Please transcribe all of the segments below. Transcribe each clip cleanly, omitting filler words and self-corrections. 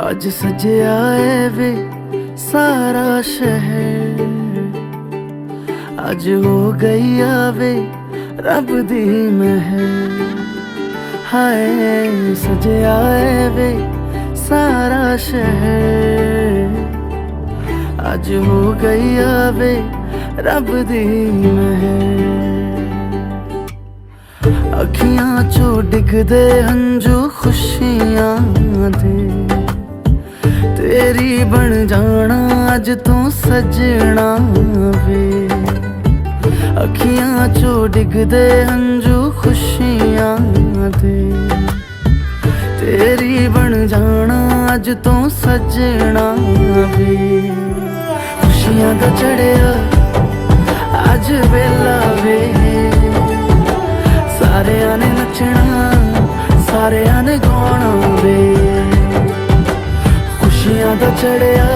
आज सजया है वे सारा शहर, आज हो गई आवे रब दी महर। हाय सजया है वे सारा शहर, आज हो गई आवे रब दी महर। अखियां चो डिगदे हंजू खुशियां दे, तेरी बन जाना अज तू सजना वे। अखियां चो डिगदे हंजू खुशियां दे, तेरी बन जाना अज तू सजना वे। खुशियां दा चढ़िया अज वेला वे, सारेयां ने नचना सारेयां ने गाना वे। खुशियां दा चढ़िया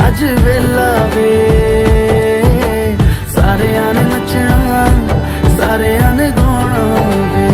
अज वेला वे, सारेयां ने नचना सारेयां ने गाना वे।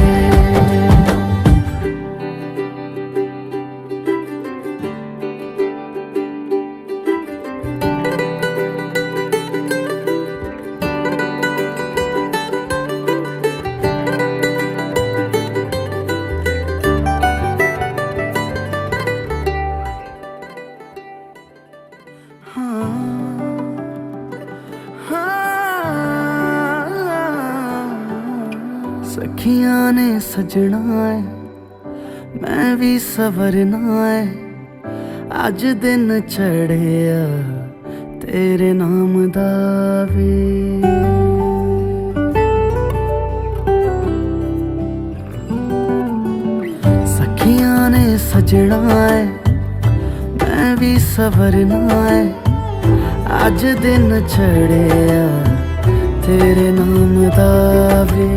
सखियां ने सजना है मैं भी सवरना है, अज दिन चढ़िया तेरे नाम दा वे। सखियां ने सजना है मैं भी सवरना है, अज दिन चढ़िया तेरे नाम दा वे।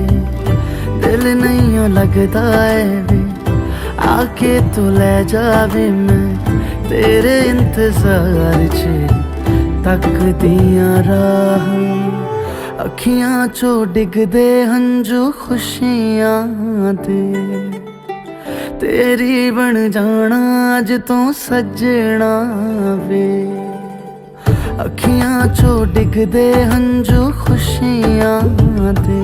दिल नहीं लगता है वे आके तू ले जावे, मैं तेरे इंतजार च तकदियां राह। अखियां चो डिगदे हंजू खुशियां दे, तेरी बन जाना अज तू सजना वे। अखियां चो डिगदे हंजू खुशियां दे,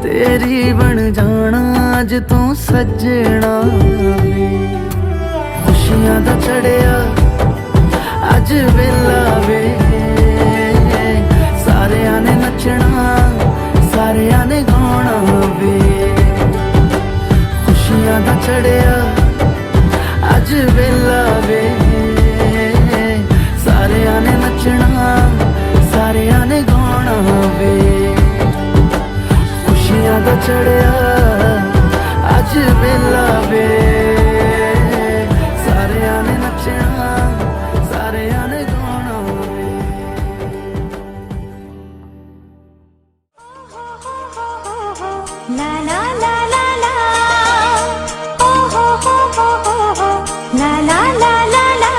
तेरी बन जाना अज तू सजना वे। खुशियां दा चढ़िया अज वेला वे, सारेयां ने नचना सारेयां ने गाना वे। खुशियां दा चढ़िया अज वेला वे, सारेयां ने नचना सारेयां ने गाना वे। खुशियां दा चढ़िया अज वेला वे, सारेयां ने नचना सारेयां ने गाना वे। ला ला ला ला ला, ओ हो ला ला ला ला ला।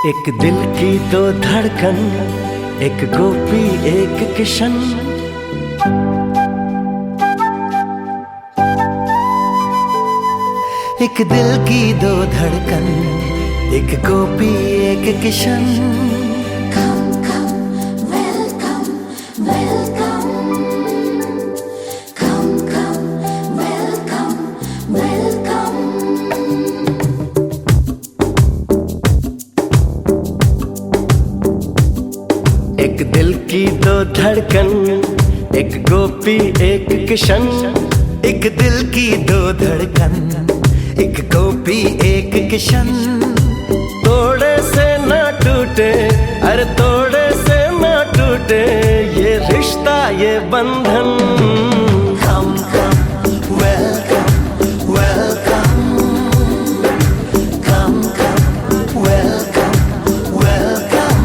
एक दिल की दो धड़कन, एक गोपी एक किशन। एक दिल की दो धड़कन, एक गोपी एक Kishan. Come, come, welcome, welcome. Come, come, welcome, welcome. एक दिल की दो धड़कन, एक गोपी एक किशन। एक दिल की दो धड़कन, एक गोपी एक किशन। तोड़े से ना टूटे, अरे तोड़े से ना टूटे ये रिश्ता ये बंधन। Come, come, welcome, welcome. Come, come, welcome, welcome.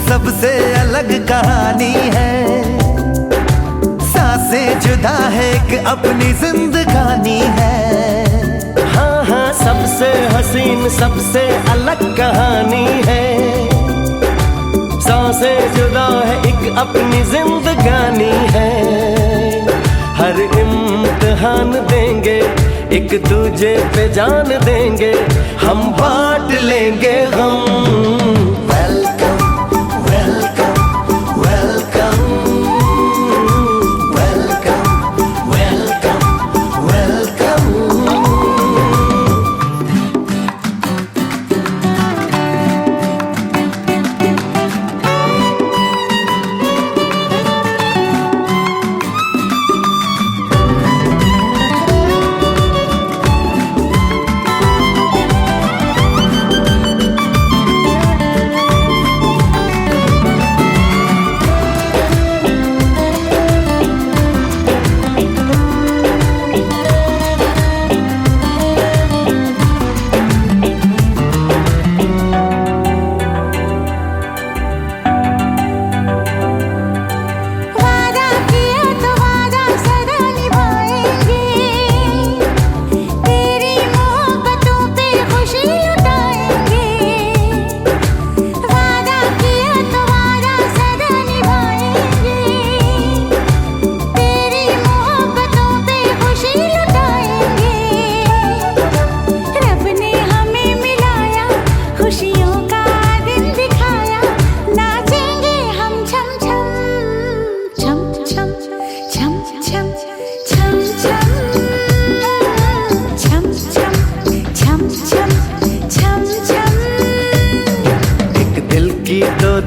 सबसे अलग कहानी है, सांसें जुदा है एक अपनी जिंदगानी है। हाँ हाँ सबसे हसीन सबसे अलग कहानी है, सांसें जुदा है एक अपनी जिंदगानी है। हर इम्तिहान देंगे एक दूजे पे जान देंगे, हम बांट लेंगे हम।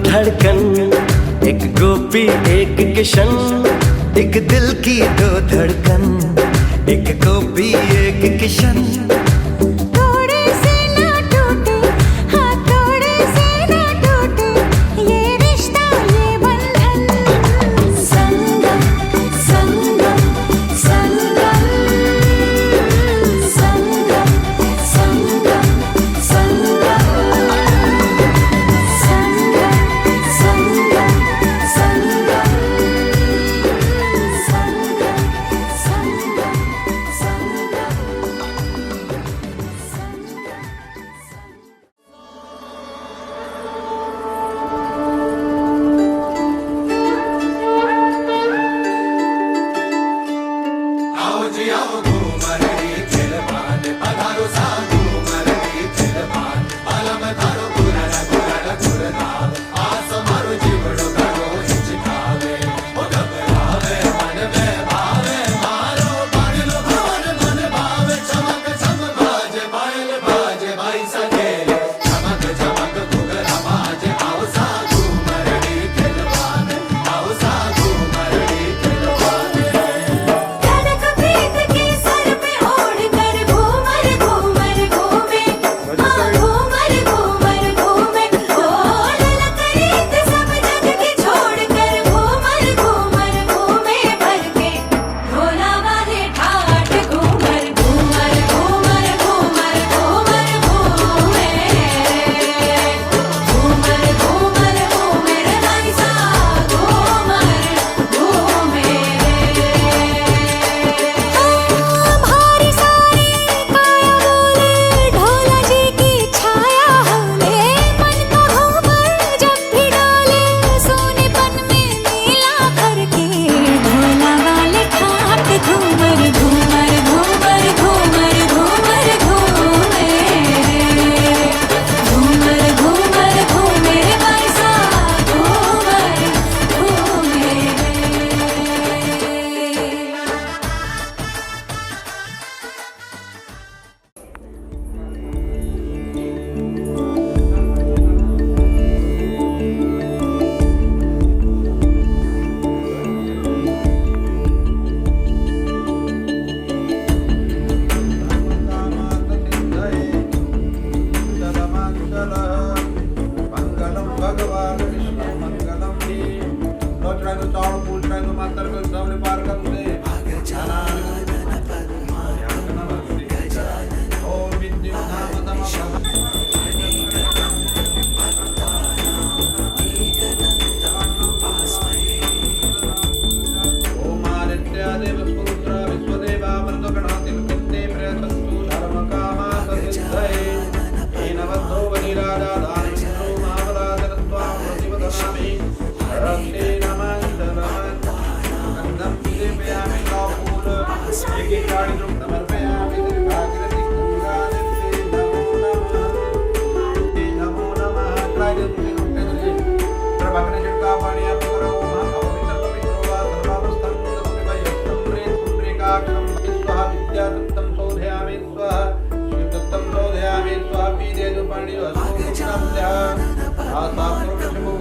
धड़कन एक गोपी एक किशन। एक दिल की दो धड़कन, एक गोपी एक किशन। तोड़े से ना टूटे, हाँ तोड़े से ना टूटे ये रिश्ता ये बंधन। संगम संगम संगम संगम संगम संगम संगम संगम संगम संगम। मंगलम भगवान विष्णु मंगलम ही लोचना तो चावल फूल चाहे तो मातर को सबने पार कर दे ओम विद्युत नाम ओम आदित्य देव स्पुत्र विश्वदेवा मृतगणाति लुकन्ते प्रयतन्तु धर्म कामा ससिद्धये नवद्धो वनिराजा दानवेन्द्रो महाबलादरत्वा प्रतिपदनामि रक्ते नमः गन्धं दीपयामि कापूर एकेकाणि द्रुम समर्पयामि दीर्घाकृति गङ्गाजले नमो नमः त्रायदन्ति रुक्तजले प्रभग्ने जट्का पाणि अपकरो पवित्र पवित्रो वा सर्वावस्थं तस्मै प्रेत पुण्ड्रीकाक्षं स्वाहा विद्यादत्तं शोधयामि स्वाहा शिवदत्तं शोधयामि स्वाहा पीदेतु पाणियो अस्मोक्ताभ्यः आसापुरुषमो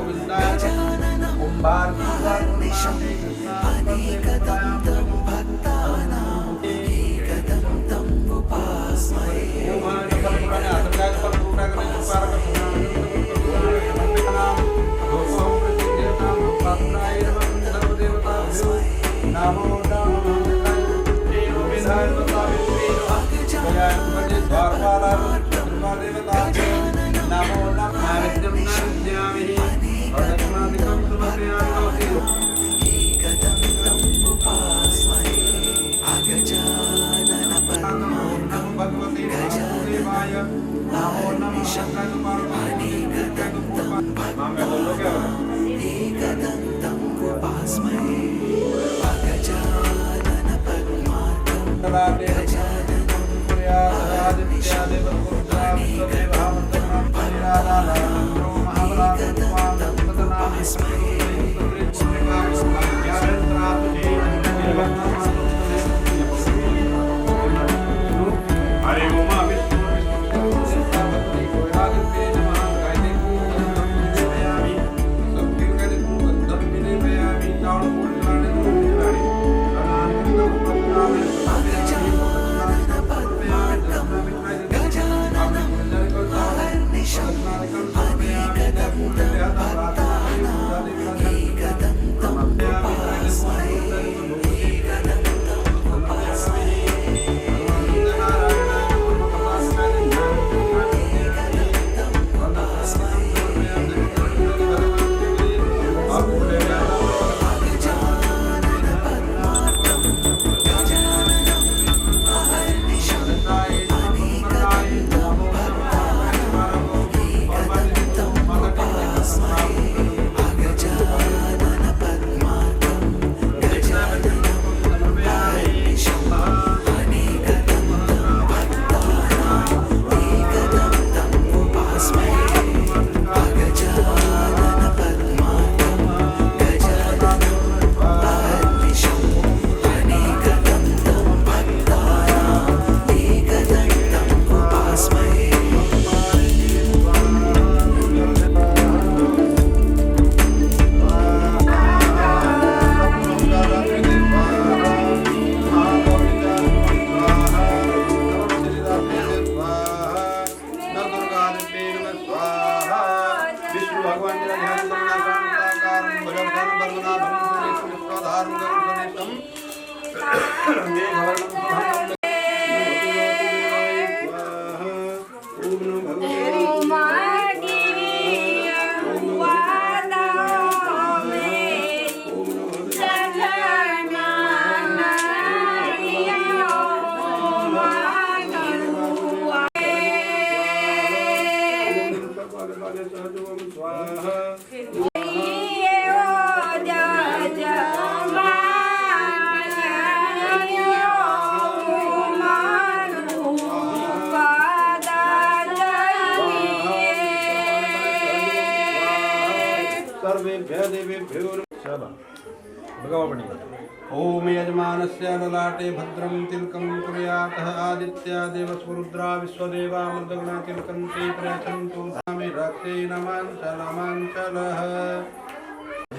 गोविन्दाय कुम्भार ओम यजमानस्य ललाटे भद्रं तिलकं कुर्यातः आदित्यादेव स्वरुद्रा विश्वदेवा मृदगणा तिलकं ते प्रयच्छन्तु धामे रक्ते नमांचलः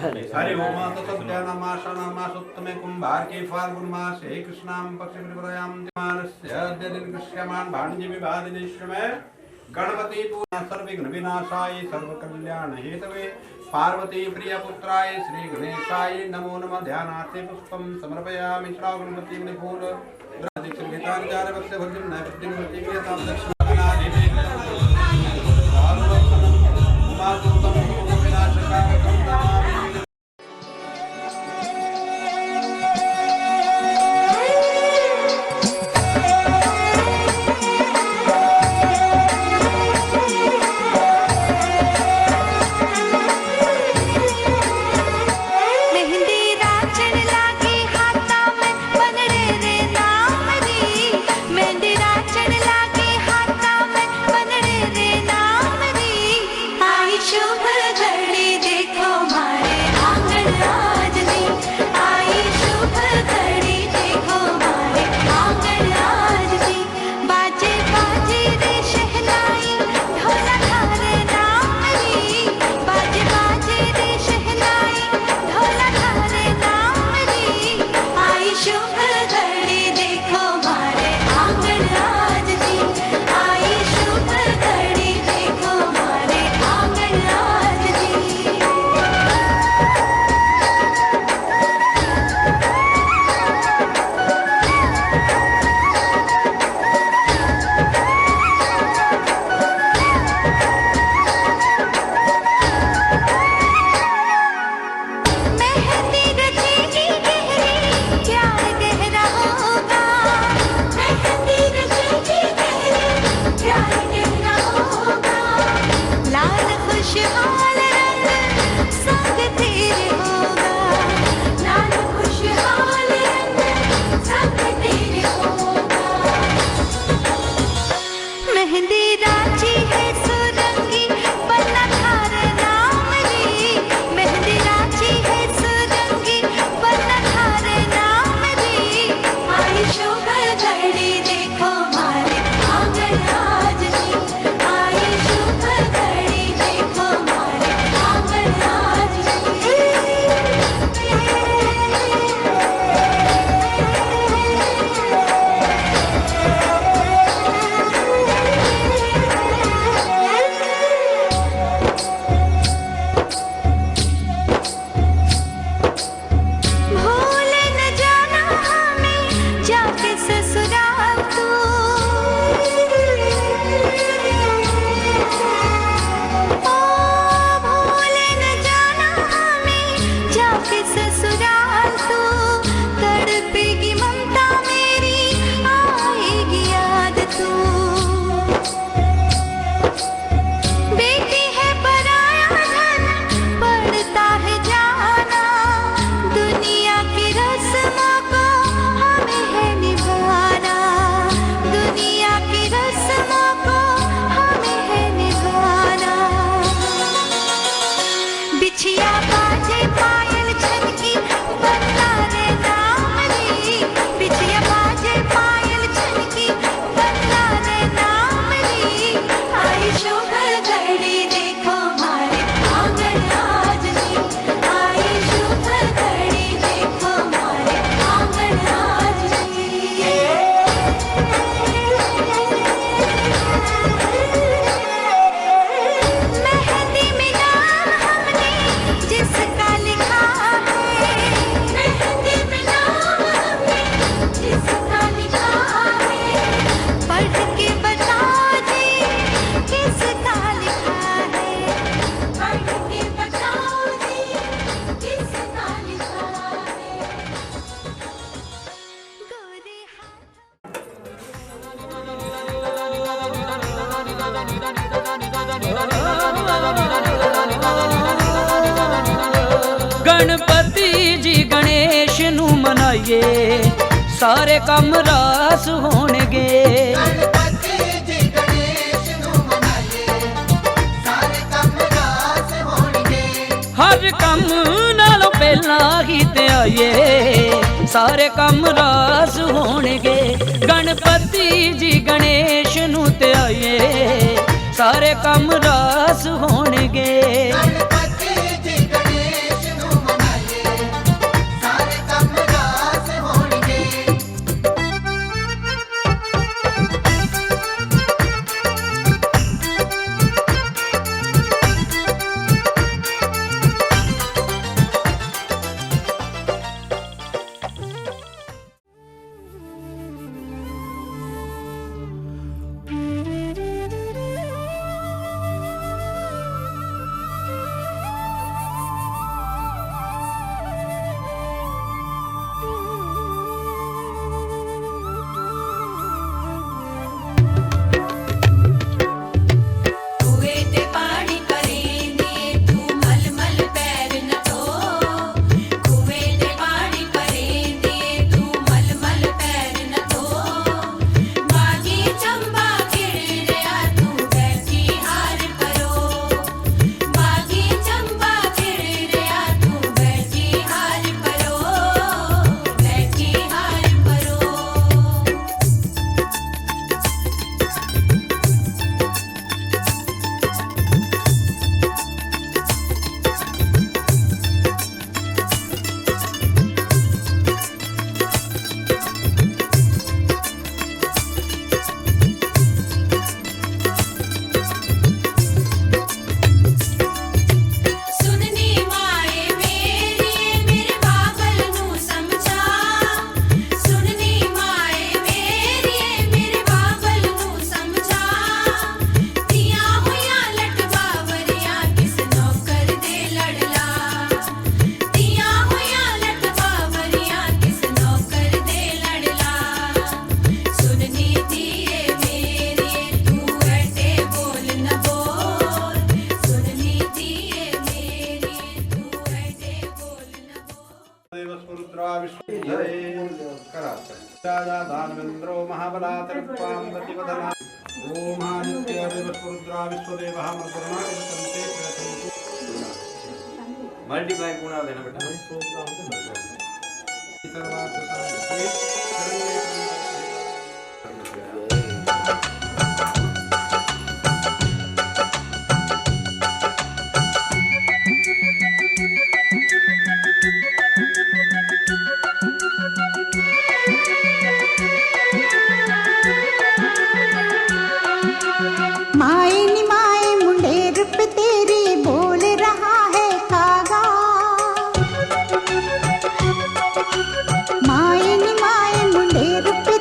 हरि ओम तत्सत्यानामाशानामासुत्तमे कुंभार्के फाल्गुन मासे कृष्णां पक्षे प्रतिपदायां मानस्य अद्य दिन कृष्यमान् भाण्डे विवादिनेश्वमे गणपति पूजा सर्वविघ्न विनाशाय सर्वकल्याण हेतवे पार्वती प्रिय पुत्राय श्री गणेशाय नमो नमः। ध्यानार्थे पुष्पं समर्पयामि। श्राव गणपति मुनि फूल गीताचार्य भक्त भजन नैवेद्यं प्रतिक्रियतां दक्षिणानादेवी उमासुतं विनाशकामकं नमामि। गणपति जी गणेश नू मनाइए सारे कम रास होणगे। हर कम नालों पहला ही ते आइए सारे कम रास होणगे। गणपति जी गणेश नू ते आइए सारे कम रास होणगे। दानवेन्द्रो महाबलातरित्वां प्रतिपदना ओम आदित्य देवस्वरुद्रा विश्वदेवः मरुद्रमादित्यन्ते मल्टीप्लाई पूर्ण देना बेटा सर्वार्थ साधके शरण्ये माए नी माए मुंडेर पे तेरे बोल रहा है कागा। माए नी माए मुंडेर पे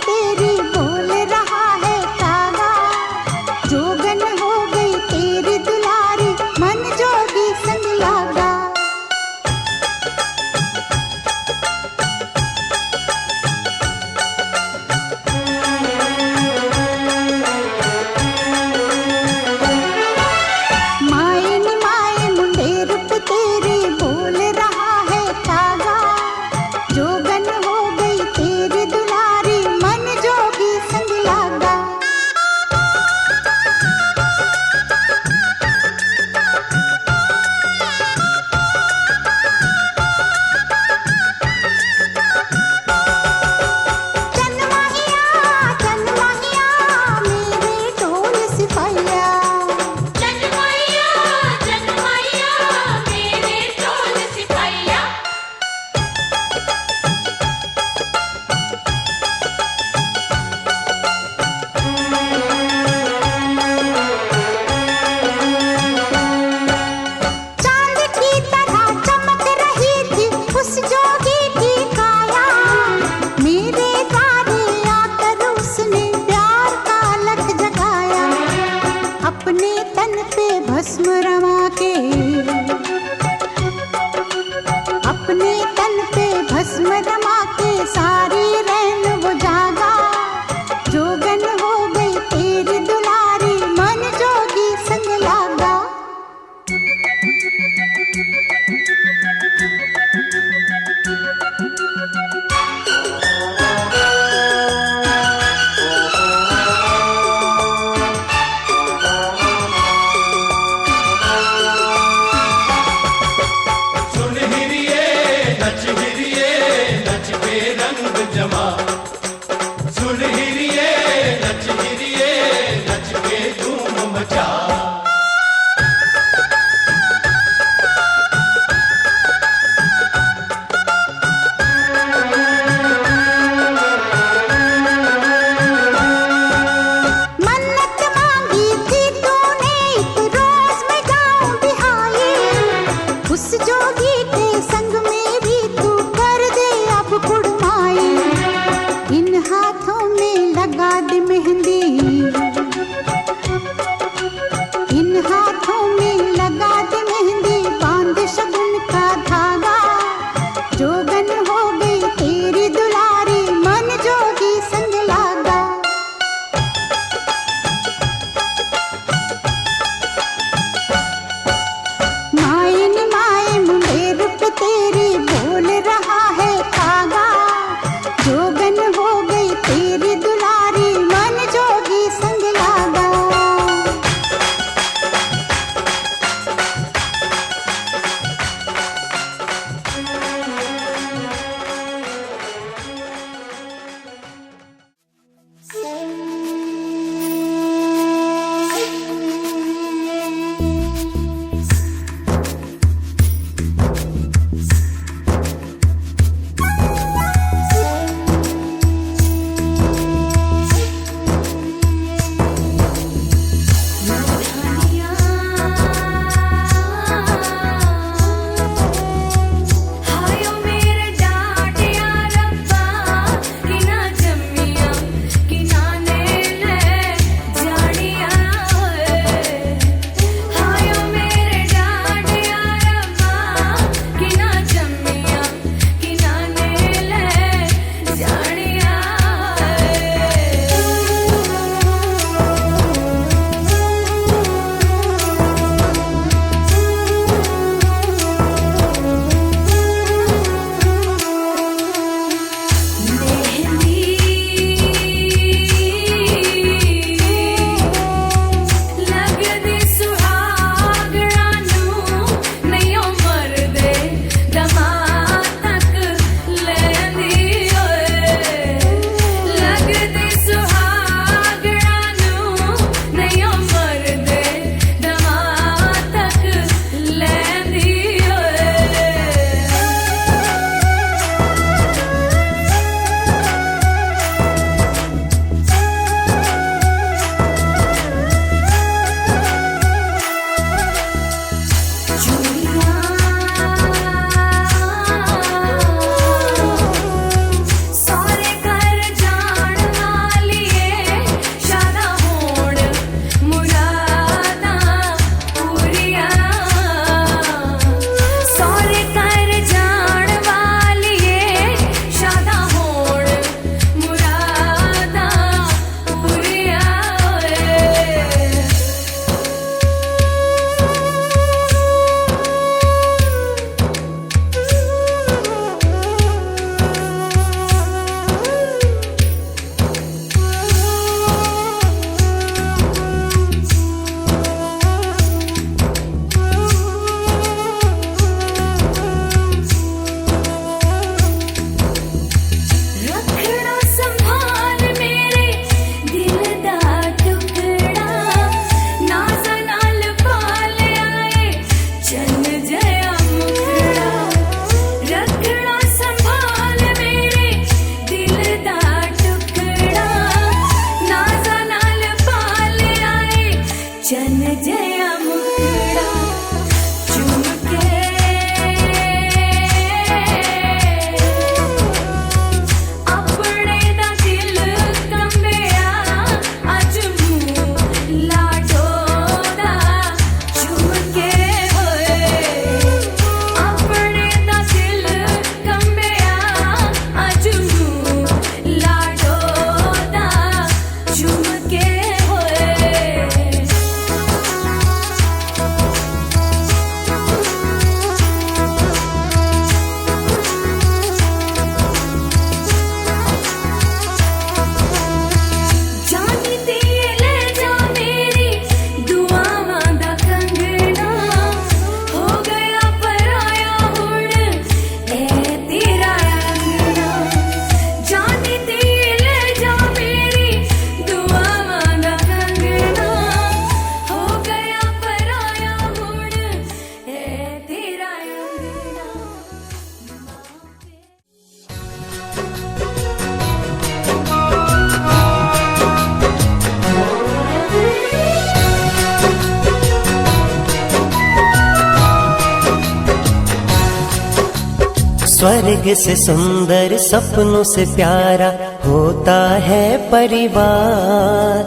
स्वर्ग से सुंदर सपनों से प्यारा होता है परिवार।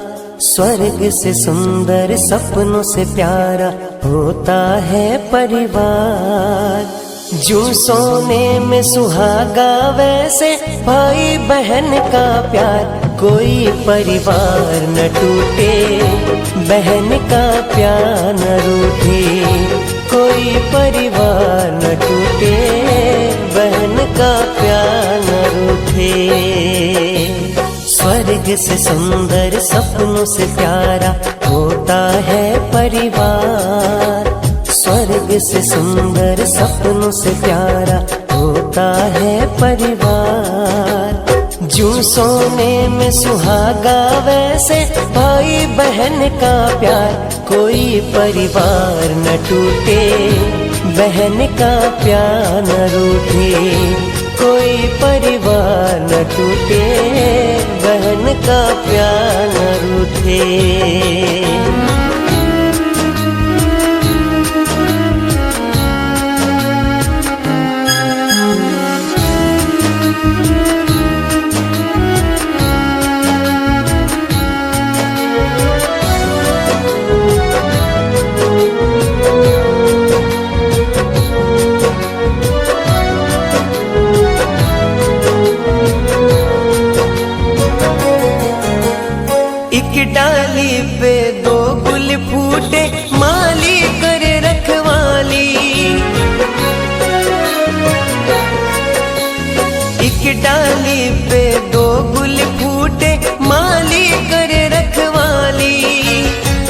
स्वर्ग से सुंदर सपनों से प्यारा होता है परिवार। जो सोने में सुहागा वैसे भाई बहन का प्यार कोई परिवार न टूटे, बहन का प्यार न रूठे, कोई परिवार न टूटे, बहन का प्यार न रूठे। स्वर्ग से सुंदर सपनों से प्यारा होता है परिवार। स्वर्ग से सुंदर सपनों से प्यारा होता है परिवार। जो सोने में सुहागा वैसे भाई बहन का प्यार कोई परिवार न टूटे, बहन का प्यार न रूठे, कोई परिवार न टूटे, बहन का प्यार न रूठे। डाली पे दो गुल फूटे माली कर रखवाली, एक डाली पे दो गुल फूटे माली कर रखवाली।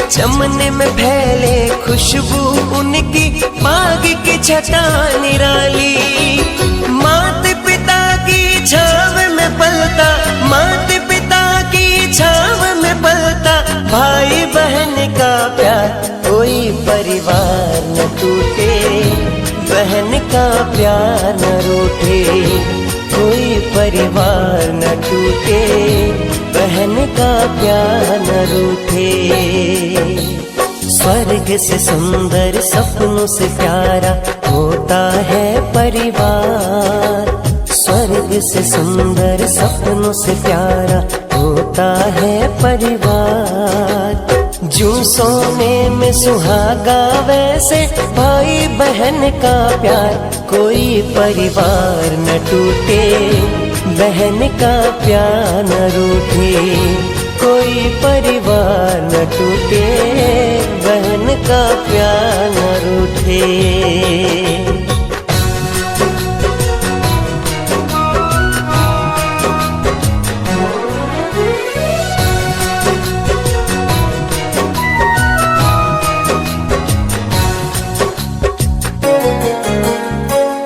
चमन में फैले खुशबू उनकी बाग की छटा निराली। माता पिता की छाव में पलता, माता पिता की छाव में पलता भाई बहन का प्यार कोई परिवार न टूटे, बहन का प्यार न रूठे, कोई परिवार न टूटे, बहन का प्यार न रूठे। स्वर्ग से सुंदर सपनों से प्यारा होता है परिवार। स्वर्ग से सुंदर सपनों से प्यारा होता है परिवार। जो सोने में सुहागा वैसे भाई बहन का प्यार कोई परिवार न टूटे, बहन का प्यार न रूठे, कोई परिवार न टूटे, बहन का प्यार न रूठे।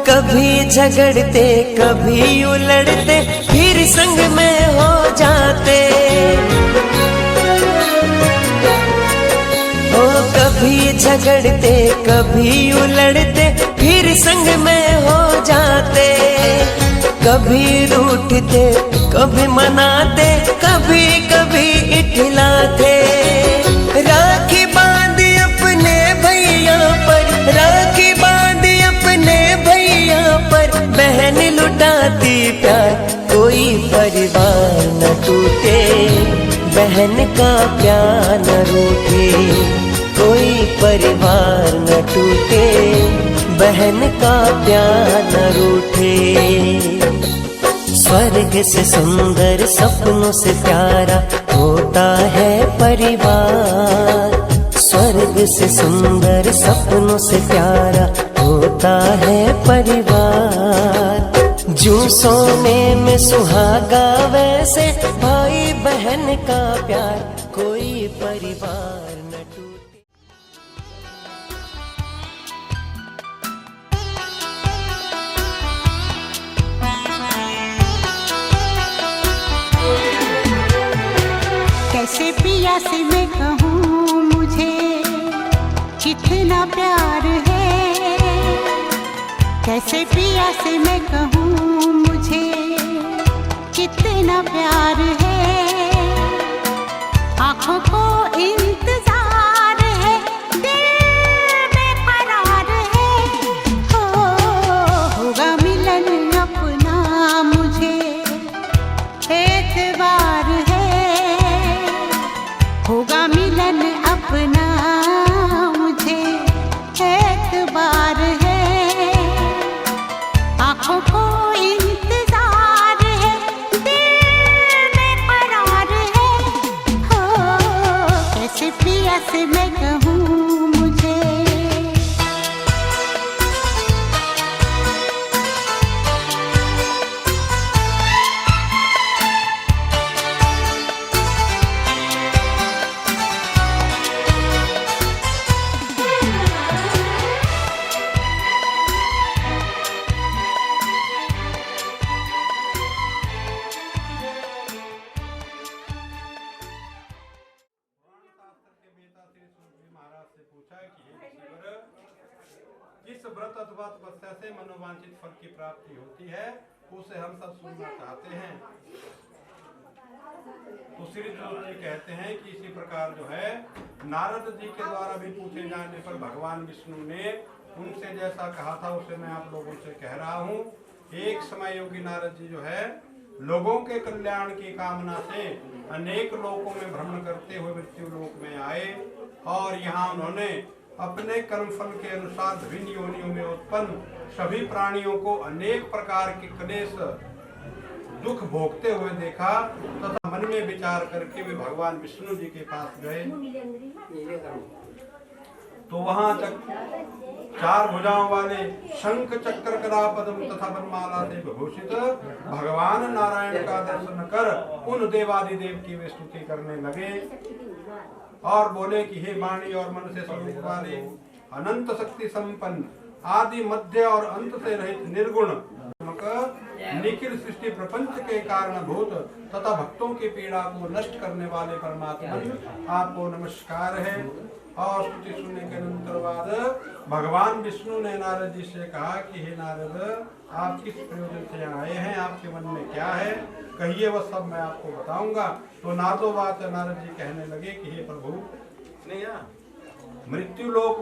कभी झगड़ते कभी उलड़ते फिर संग में हो जाते, हो कभी झगड़ते कभी उलड़ते फिर संग में हो जाते। कभी रूठते कभी मनाते कभी कभी इठलाते। राखी बांध अपने भैया पर, राखी बांध अपने भैया पर, बहन लुटाती प्यार कोई परिवार न टूटे, बहन का प्यार न रूठे, कोई परिवार न टूटे, बहन का प्यार न रूठे। स्वर्ग से सुंदर सपनों से प्यारा होता है परिवार। स्वर्ग से सुंदर सपनों से प्यारा होता है परिवार। जो सोने में सुहागा वैसे भाई बहन का प्यार कोई परिवार न टूटे। कैसे पिया से मैं कहूँ मुझे कितना प्यार है, कैसे पिया से मैं कहूँ मुझे कितना प्यार है। आँखों को इंतजार है, दिल बेकरार है, होगा मिलन जिस व्रत अथवा तपस्या से मनोवांछित फल की प्राप्ति होती है उसे हम सब सुनना चाहते हैं। तो श्री जी कहते हैं कि इसी प्रकार जो है नारद जी के द्वारा भी पूछे जाने पर भगवान विष्णु ने उनसे जैसा कहा था उसे मैं आप लोगों से कह रहा हूँ। एक समय योगी नारद जी जो है लोगों के कल्याण की कामना से अनेक लोकों में भ्रमण करते हुए मृत्यु लोक में आए और यहाँ उन्होंने अपने कर्मफल के अनुसार विभिन्न योनियों में उत्पन्न सभी प्राणियों को अनेक प्रकार के क्लेश दुख भोगते हुए देखा तथा मन में विचार करके वे भगवान विष्णु जी के पास गए। तो वहां चार भुजाओं वाले शंख चक्र गदा पद्म तथा वनमाला से विभूषित भगवान नारायण का दर्शन कर उन देवादिदेव की वे स्तुति करने लगे और बोले कि हे वाणी और मन से स्वरूप वाले अनंत शक्ति संपन्न आदि मध्य और अंत से रहित निर्गुण निखिल सृष्टि प्रपंच के कारणभूत तथा भक्तों की पीड़ा को नष्ट करने वाले परमात्मा आपको नमस्कार है। और स्तुति सुनने के अनंतर बाद भगवान विष्णु ने नारद जी से कहा कि हे नारद, आप किस प्रयोजन से यहाँ आए हैं, आपके मन में क्या है, कहिए वह सब मैं आपको बताऊंगा। तो नारदोवाच नारद जी कहने लगे कि हे प्रभु, मृत्यु लोक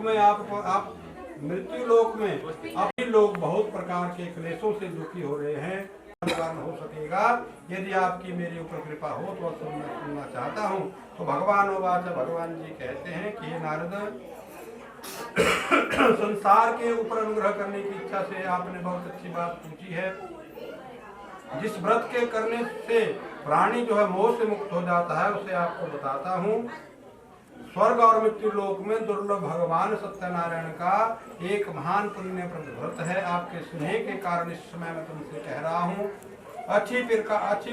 में अभी लोग बहुत प्रकार के क्लेशों से दुखी हो रहे हैं। निवारण हो सकेगा यदि आपकी मेरे ऊपर कृपा हो तो मैं सुनना चाहता हूँ। तो भगवान जी कहते हैं कि हे नारद, संसार के ऊपर अनुग्रह करने की इच्छा से आपने बहुत अच्छी बात पूछी है। जिस व्रत के करने से प्राणी जो है मोह से मुक्त हो जाता है उसे आपको बताता हूँ। स्वर्ग और मृत्यु लोक में दुर्लभ भगवान सत्यनारायण का एक महान पुण्यप्रद व्रत है। आपके स्नेह के कारण इस समय मैं तुमसे कह रहा हूँ। अच्छी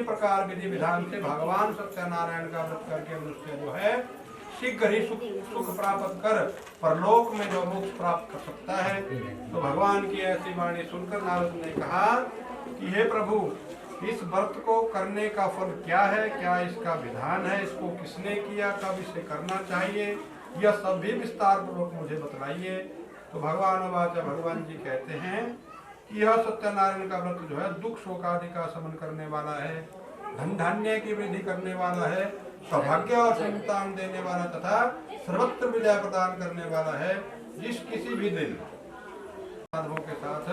प्रकार विधि विधान से भगवान सत्यनारायण का व्रत करके मनुष्य जो है शीघ्र ही सुख प्राप्त कर परलोक में जो मोक्ष प्राप्त कर सकता है। तो भगवान की ऐसी वाणी सुनकर नारद ने कहा कि हे प्रभु, इस व्रत को करने का फल क्या है, क्या इसका विधान है, इसको किसने किया, कब इसे करना चाहिए, यह सब भी विस्तार पूर्वक मुझे बतलाइए। तो भगवान जी कहते हैं कि यह सत्यनारायण का व्रत जो है दुख शोक आदि का शमन करने वाला है, धन धान्य की वृद्धि करने वाला है, सौभाग्य और संतान देने वाला तथा सर्वत्र विजय प्रदान करने वाला है। जिस किसी भी दिन साधुओं के साथ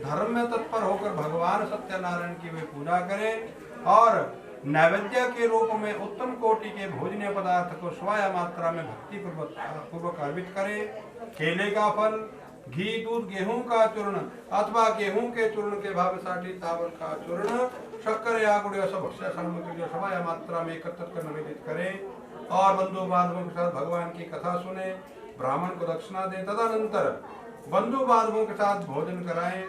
धर्म में तत्पर होकर भगवान सत्यनारायण की वे पूजा करें और नैवेद्य के रूप में उत्तम कोटि के भोजनीय पदार्थ को स्वाया मात्रा में भक्ति पूर्वक अर्पित करें। केले का फल, घी, दूध, गेहूं का चूर्ण अथवा गेहूं के चूर्ण के भावसाटी चावल का चूर्ण, शक्कर या गुड़ या सब भक्ष्य सामग्री जो स्वाया मात्रा में एकत्रित कर निवेदित करें और बंधु बांधवों के साथ भगवान की कथा सुने, ब्राह्मण को दक्षिणा दें, तदनंतर बंधु बांधवों के साथ भोजन कराएं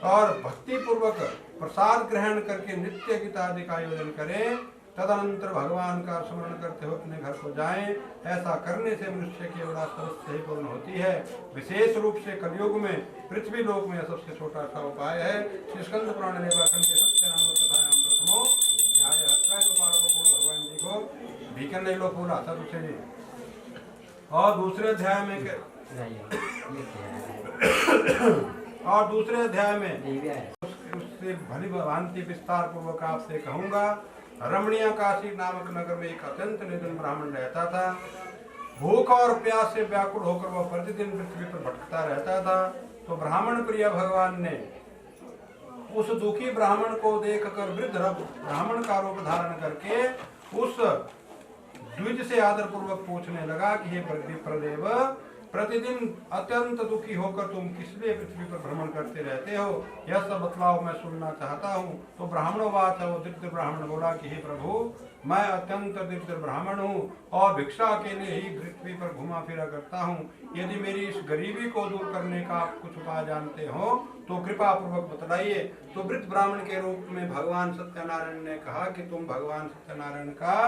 और भक्ति पूर्वक प्रसाद ग्रहण करके नित्य गीता आदि का आयोजन करें। तदनंतर भगवान का स्मरण करते हुए अपने घर को जाएं। ऐसा करने से मनुष्य की अभिलाषा ही पूर्ण होती है। विशेष रूप से कलयुग में पृथ्वी लोक में सबसे छोटा सा उपाय है। श्री स्कंद पुराण भगवान जी को भीकर नहीं लो फूल आता दूसरे जी। और दूसरे अध्याय में उससे भली भांति विस्तार पूर्वक आपसे कहूंगा। रमणीय काशी नामक नगर में एक अत्यंत निर्धन ब्राह्मण रहता था। भूख और प्यास से व्याकुल होकर वह प्रतिदिन पृथ्वी पर भटकता रहता था। तो ब्राह्मण प्रिय भगवान ने उस दुखी ब्राह्मण को देखकर वृद्ध ब्राह्मण का रूप धारण करके उस द्विज से आदर पूर्वक पूछने लगा कि हे प्रदेव, प्रतिदिन अत्यंत दुखी होकर तुम किस लिए पृथ्वी पर भ्रमण करते रहते हो, यह सब बतलाओ, मैं सुनना चाहता हूँ। तो ब्राह्मणोवाच, वो दरिद्र ब्राह्मण बोला कि हे प्रभु, मैं अत्यंत दरिद्र ब्राह्मण हूँ और भिक्षा के लिए ही पृथ्वी पर घुमा फिरा करता हूँ। यदि मेरी इस गरीबी को दूर करने का आप कुछ उपाय जानते हो तो कृपा पूर्वक बतलाइए। तो वृद्ध ब्राह्मण के रूप में भगवान सत्यनारायण ने कहा कि तुम भगवान सत्यनारायण का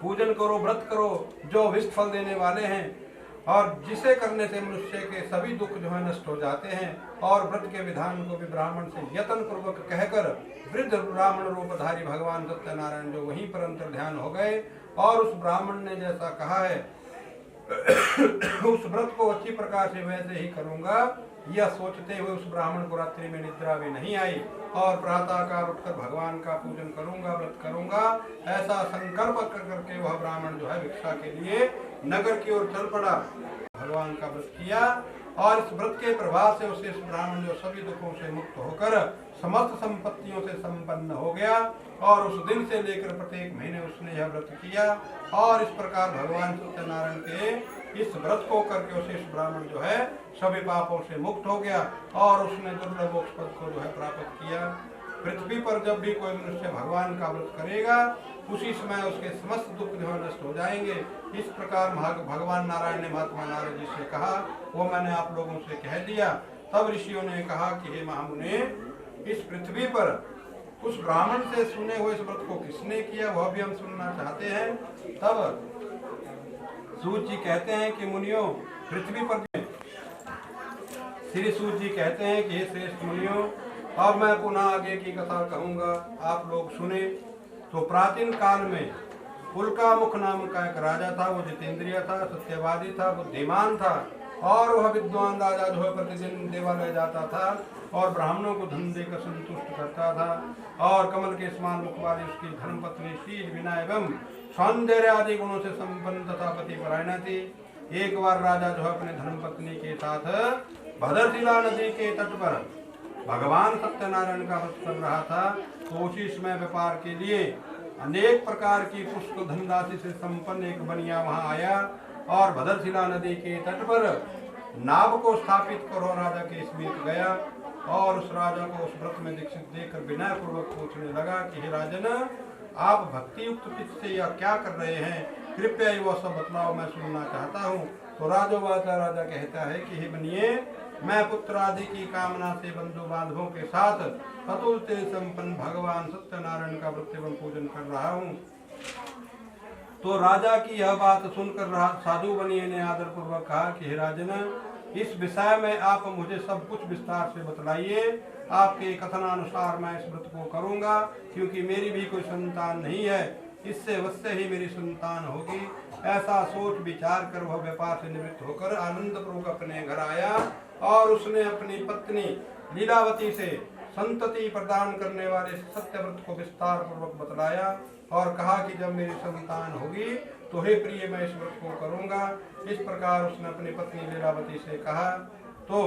पूजन करो, व्रत करो जो अभिष्ट फल देने वाले हैं और जिसे करने से मनुष्य के सभी दुख जो है नष्ट हो जाते हैं। और व्रत के विधान को भी ब्राह्मण से यत्न पूर्वक कहकर वृद्ध ब्राह्मण रूपधारी भगवान सत्यनारायण जो वहीं पर अंतर ध्यान हो गए और उस ब्राह्मण ने जैसा कहा है उस व्रत को अच्छी प्रकार से वैसे ही करूंगा, यह सोचते हुए उस ब्राह्मण को रात्रि में निद्रा भी नहीं आई और प्रातःकाल उठकर भगवान का पूजन करूंगा, व्रत करूंगा, ऐसा संकल्प करके वह ब्राह्मण जो है भिक्षा के लिए नगर की ओर चल पड़ा। भगवान का व्रत किया और इस व्रत के प्रभाव से उसे ब्राह्मण जो सभी दुखों से मुक्त होकर समस्त संपत्तियों से संपन्न हो गया और उस दिन से लेकर प्रत्येक महीने उसने यह व्रत किया और इस प्रकार भगवान सत्यनारायण के इस व्रत को करके उसे इस ब्राह्मण जो है सभी पापों से मुक्त हो गया और उसने दुर्लभ मोक्ष पद को जो है प्राप्त किया। पृथ्वी पर जब भी कोई मनुष्य भगवान का व्रत करेगा उसी समय उसके समस्त दुख जो है नष्ट हो जाएंगे। इस प्रकार भगवान नारायण ने महात्मा नारद जी से कहा, वो मैंने आप लोगों से कह दिया। तब ऋषियों ने कहा कि हे महामुने, इस पृथ्वी पर उस ब्राह्मण से सुने हुए इस व्रत को किसने किया वह भी हम सुनना चाहते हैं। तब सूत जी कहते हैं कि मुनियों, पृथ्वी पर श्री सूत जी कहते हैं कि हे श्रेष्ठ मुनियों, अब मैं पुनः आगे की कथा कहूंगा, आप लोग सुने। तो प्राचीन काल में उल्कामुख नाम का एक राजा था। वो जितेंद्रिय था, सत्यवादी था, बुद्धिमान था और वह विद्वान राजा जो है प्रतिदिन देवालय जाता था और ब्राह्मणों को धन देकर संतुष्ट करता था और कमल के समान मुख वाली उसकी धर्मपत्नी शील विनय एवं सौंदर्य आदि गुणों से संपन्न तथा पतिपरायणा थी। एक बार राजा जो है अपने धर्मपत्नी के साथ भद्रशिला नदी के तट पर भगवान सत्यनारायण का व्रत कर रहा था। तो उसी समय व्यापार के लिए अनेक प्रकार की पुष्प धनराशि से संपन्न एक बनिया वहां आया और भद्रशिला नदी के तट पर नाव को स्थापित करो राजा के समीप गया और उस राजा को उस व्रत में दीक्षित देखकर विनय पूर्वक पूछने लगा कि हे राजन, आप भक्ति युक्त चित्त से यह क्या कर रहे हैं, कृपया वो सब बतलाओ, मैं सुनना चाहता हूँ। तो राजोवाचा राजा कहता है कि हे बनिए, मैं पुत्र आदि की कामना से बंधु बांधवों के साथ अतुल तेज संपन्न भगवान सत्यनारायण का व्रत एवं पूजन कर रहा हूँ। तो राजा की यह बात सुनकर साधु बनिए ने आदर पूर्वक कहा कि हे राजन, इस विषय में आप मुझे सब कुछ विस्तार से बतलाइए। आपके कथनानुसार मैं इस व्रत को करूंगा, क्योंकि मेरी भी कोई संतान नहीं है, इससे अवश्य ही मेरी संतान होगी। ऐसा सोच विचार कर वह व्यापार से निवृत्त होकर आनंद पूर्वक अपने घर आया और उसने अपनी पत्नी लीलावती से संतति प्रदान करने वाले सत्यव्रत को विस्तार पूर्वक बतलाया और कहा कि जब मेरी संतान होगी तो हे प्रिय, मैं इस व्रत को करूंगा। इस प्रकार उसने अपनी पत्नी लीलावती से कहा। तो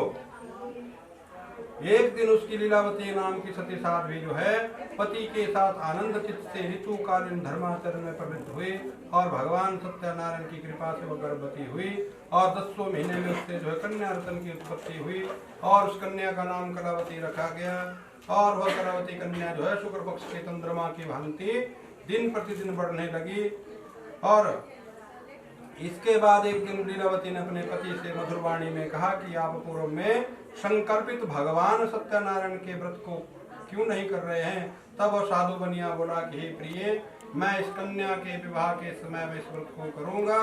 एक दिन उसकी लीलावती नाम की सती साध्वी जो है पति के साथ आनंद चित्त से ऋतुकालीन धर्माचरण में प्रवृत्त हुई और भगवान सत्यनारायण की कृपा से वह गर्भवती हुई और 10वें महीने में उससे जो है कन्या रतन की उत्पत्ति हुई और उस कन्या का नाम कलावती रखा गया। और वह कलावती कन्या जो है शुक्र पक्ष के चंद्रमा की भांति दिन प्रतिदिन बढ़ने लगी। और इसके बाद एक दिन लीलावती ने अपने पति से मधुरवाणी में कहा कि आप पूर्व में संकल्पित भगवान सत्यनारायण के व्रत को क्यों नहीं कर रहे हैं। तब वह साधु बनिया बोला कि हे प्रिय, मैं इस कन्या के विवाह के समय में इस व्रत को करूंगा।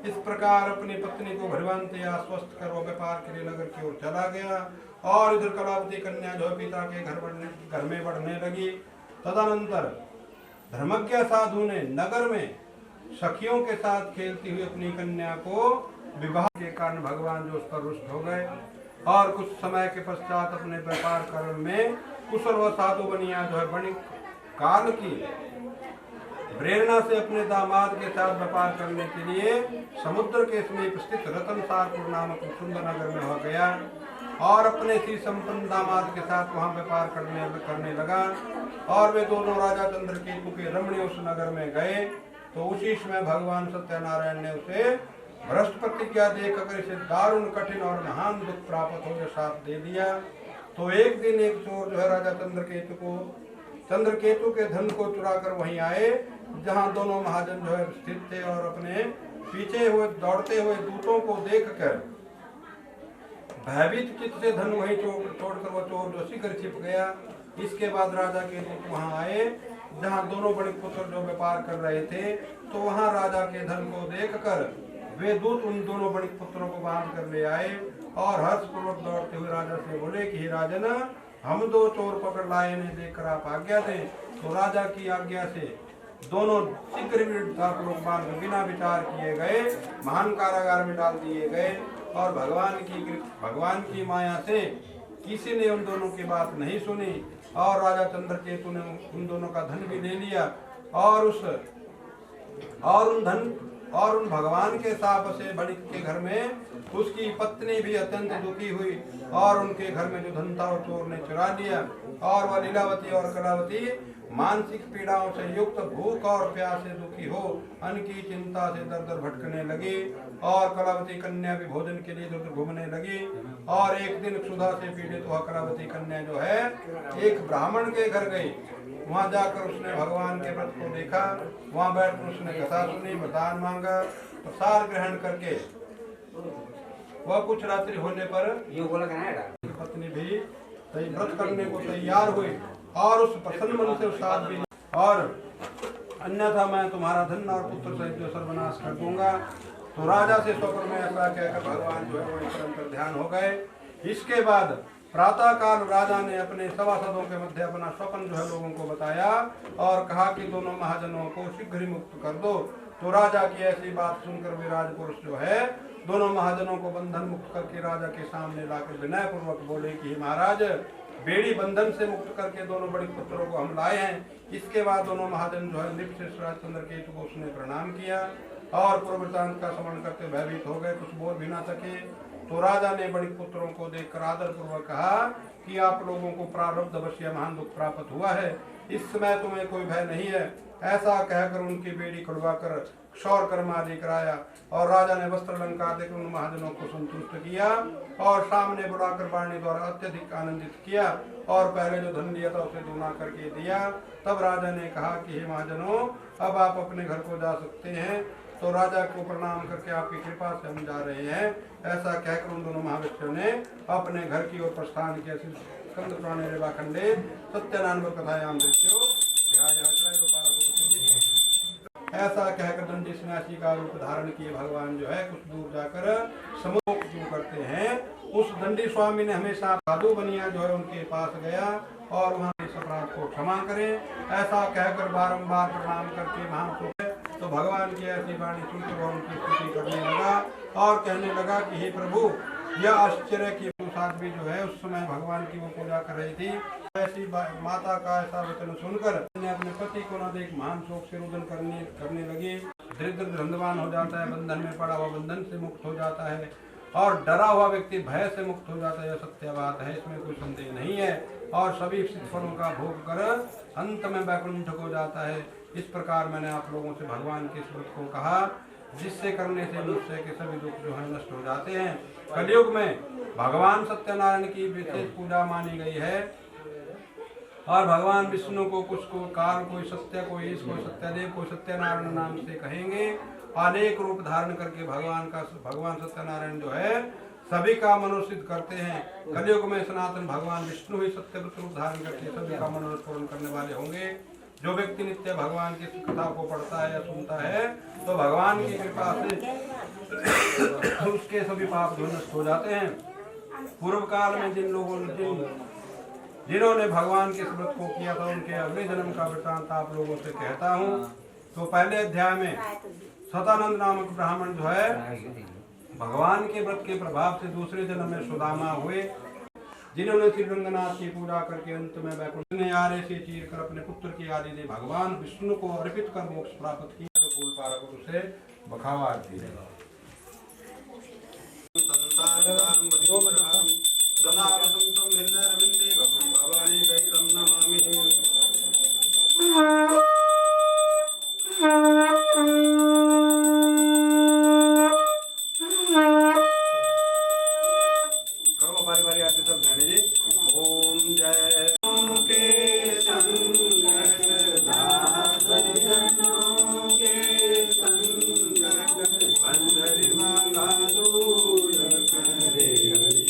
इस प्रकार अपनी पत्नी को भगवंत आश्वस्त कर वो व्यापार के लिए नगर की ओर चला गया और इधर कलावती कन्या जो पिता के घर में बढ़ने लगी। तदनंतर धर्मज्ञ साधु ने नगर में सखियों के साथ खेलती हुई अपनी कन्या को विवाह के कारण भगवान जो उस पर रुष्ट हो गए और कुछ समय के पश्चात अपने व्यापार कर्म में कुशल व साधु बनिया जो है बड़ी काल की प्रेरणा से अपने दामाद के साथ व्यापार करने के लिए समुद्र के समीप स्थित रतनसारपुर नामक सुंदर नगर में हो गया और अपने श्री संपन्न दामाद के साथ वहां व्यापार करने लगा। और वे दोनों राजा चंद्रकेतु के रमणीय उस नगर में गए। तो उसी समय भगवान सत्यनारायण ने उसे भ्रष्ट प्रतिज्ञा देकर इसे दारुण कठिन और महान दुख प्राप्त हो शाप दे दिया। तो एक दिन एक चोर जो है राजा चंद्रकेतु के धन को चुरा कर वहीं आए जहां दोनों महाजन जो है स्थित थे और अपने पीछे हुए दौड़ते हुए दूतों को देखकर भयभीत चित्त से धन वहीं छोड़कर वो चोर जो शीघ्र छिप गया। इसके बाद राजा के दूत वहां आए जहां दोनों बड़े पुत्र जो व्यापार कर रहे थे। तो वहां राजा के धन को देखकर वे दूत उन दोनों बड़े पुत्रों को बांध कर ले आए और हर्षपूर्वक दौड़ते हुए राजा से बोले कि हे राजन, हम दो चोर पकड़ लाए ने देखकर आप आज्ञा दें। तो राजा की आज्ञा से दोनों शीघ्र पूर्वक मार्ग बिना विचार किए गए महान कारागार में डाल दिए गए। और भगवान की माया से किसी ने उन दोनों की बात नहीं सुनी और राजा चंद्रकेतु ने उन दोनों का धन भी ले लिया और उन भगवान के शाप से बणिक के घर में उसकी पत्नी भी अत्यंत दुखी हुई और उनके घर में जो धन था वो चोर ने चुरा लिया। और वह लीलावती और कलावती मानसिक पीड़ाओं से युक्त भूख और प्यास से दुखी हो अन्न की चिंता से दर दर भटकने लगी। और कलावती कन्या भी भोजन के लिए इधर घूमने लगी। और एक दिन क्षुधा से पीड़ित हुआ कलावती कन्या जो है एक ब्राह्मण के घर गई। वहां जाकर उसने भगवान के व्रत को देखा। वहां बैठकर उसने कथा सुनी, वरदान मांगा, प्रसाद ग्रहण करके वह कुछ रात्रि होने पर पत्नी भी व्रत करने को तैयार हुई और उस प्रसन्न मन से साथ भी और अन्यथा मैं तुम्हारा धन और पुत्र सहित जो सर्वनाश कर दूंगा। तो राजा से स्वप्न में ऐसा कहकर भगवान जो है वो निरंतर ध्यान हो गए। इसके बाद प्रातः काल राजा ने अपने सभासदों के मध्य अपना स्वप्न जो है लोगों को बताया और कहा कि दोनों महाजनों को शीघ्र ही मुक्त कर दो। तो राजा की ऐसी बात सुनकर वे राजपुरुष जो है दोनों महाजनों को बंधन मुक्त करके राजा के सामने लाकर विनय पूर्वक बोले कि महाराज बेड़ी बंधन से मुक्त करके दोनों बड़े पुत्रों को हम लाए हैं। इसके बाद दोनों महाजन जो है लिप्त से राज चंद्रकेतु को उसने प्रणाम किया और पूर्व वृत्तांत का स्मरण करते भयभीत हो गए, कुछ बोल भी ना सके। तो राजा ने बड़े पुत्रों को देखकर आदर पूर्वक कहा कि आप लोगों को प्रारब्ध अवश्य महान दुख प्राप्त हुआ है, इस समय तुम्हें कोई भय नहीं है। ऐसा कहकर उनकी बेड़ी खुलवाकर क्षौर कर्म आदि कराया और राजा ने वस्त्र अलंकार देकर उन महाजनों को संतुष्ट किया और सामने बुलाकर वाणी द्वारा अत्यधिक आनंदित किया और पहले जो धन लिया था उसे दूना करके दिया। तब राजा ने कहा कि हे महाजनों अब आप अपने घर को जा सकते हैं। तो राजा को प्रणाम करके आपकी कृपा से हम जा रहे हैं। ऐसा कहकर उन दोनों महाविष्णु ने अपने घर की ओर प्रस्थान किया। स्कंद पुराण रेवाखंडे सत्यनारायण कथायाम दृश्यो ऐसा कहकर दंडी सन्यासी का रूप धारण किए भगवान जो है कुछ दूर जाकर समोक जो करते हैं। उस दंडी स्वामी ने हमेशा साधु बनिया जो है उनके पास गया और वहाँ इस अपराध को क्षमा करें ऐसा कहकर बारंबार प्रणाम करके महान तो भगवान की ऐसी वाणी सुनकर वह उनकी स्तुति करने लगा और कहने लगा कि हे प्रभु यह आश्चर्य की साध्वी जो है उस समय भगवान की वो पूजा कर रही थी। ऐसी माता का ऐसा वचन सुनकर अपने पति को न देख महान शोक से रुदन करने लगी। दरिद्र धनवान हो जाता है, बंधन में पड़ा हुआ बंधन से मुक्त हो जाता है और डरा हुआ व्यक्ति भय से मुक्त हो जाता है। यह सत्य बात है, इसमें कोई संदेह नहीं है। और सभी फलों का भोग कर अंत में वैकुंठ को जाता है। इस प्रकार मैंने आप लोगों से भगवान के व्रत को कहा जिससे करने से मनुष्य के सभी दुख जो है नष्ट हो जाते हैं। कलयुग में भगवान सत्यनारायण की विशेष पूजा मानी गई है और भगवान विष्णु को कुछ को काल कोई सत्य कोई ईश कोई सत्यदेव कोई सत्यनारायण नाम से कहेंगे। अनेक रूप धारण करके भगवान सत्यनारायण जो है सभी का मनोसिद्ध करते हैं। कलयुग में सनातन भगवान विष्णु ही सत्य रूप धारण करके सभी का मनोरथ पूर्ण करने वाले होंगे। जो व्यक्ति नित्य भगवान की कथा को पढ़ता है या सुनता है तो भगवान की कृपा से उसके सभी पाप नष्ट हो जाते हैं। पूर्व काल में जिन्होंने भगवान के व्रत को किया था उनके अगले जन्म का वृत्तांत आप लोगों से कहता हूँ। तो पहले अध्याय में सतानंद नामक ब्राह्मण जो है भगवान के व्रत के प्रभाव से दूसरे जन्म में सुदामा हुए, जिन्होंने श्री रंगनाथ की पूजा करके अंत में वैकुंठ ने आरे से चीर कर अपने पुत्र की आदि ने भगवान विष्णु को अर्पित कर मोक्ष प्राप्त किया। तो फूल पारक उसे बखावा दी दूर करे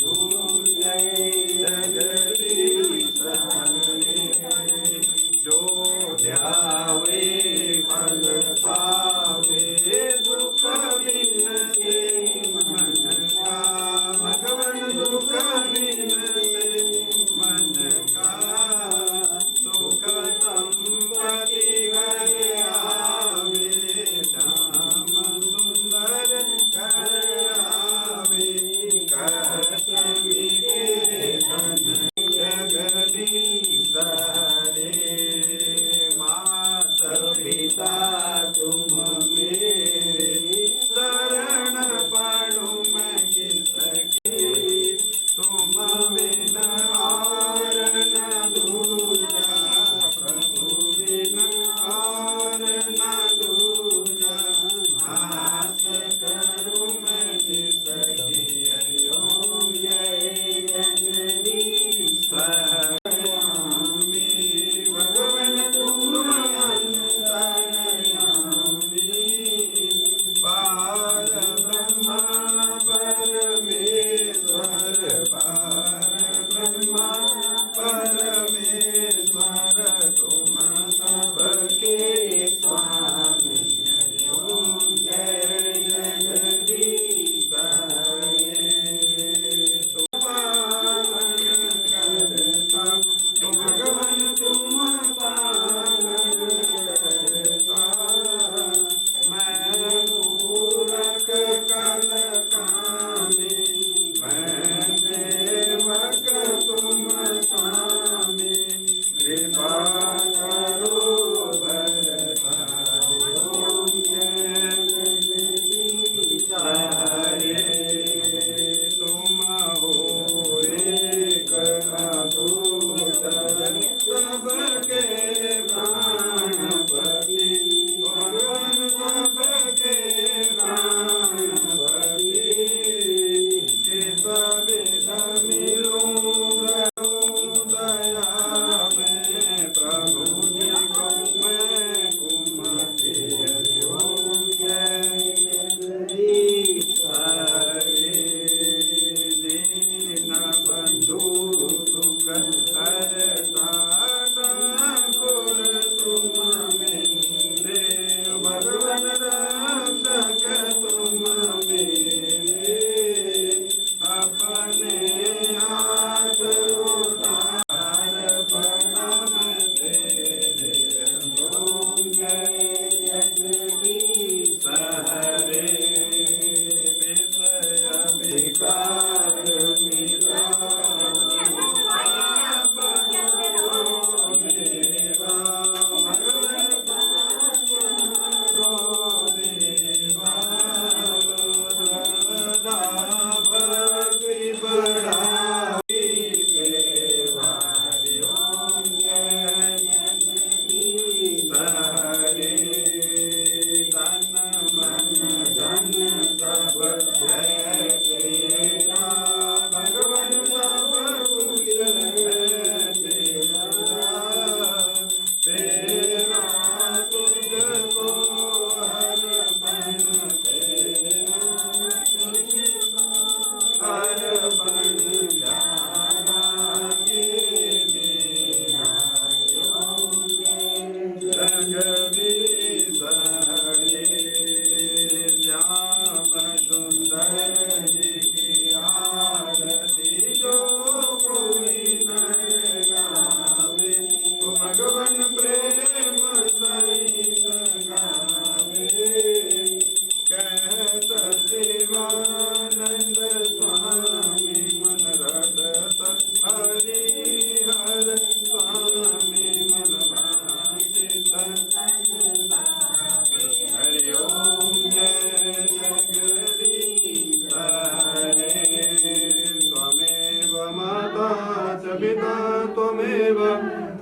पिता त्वमेव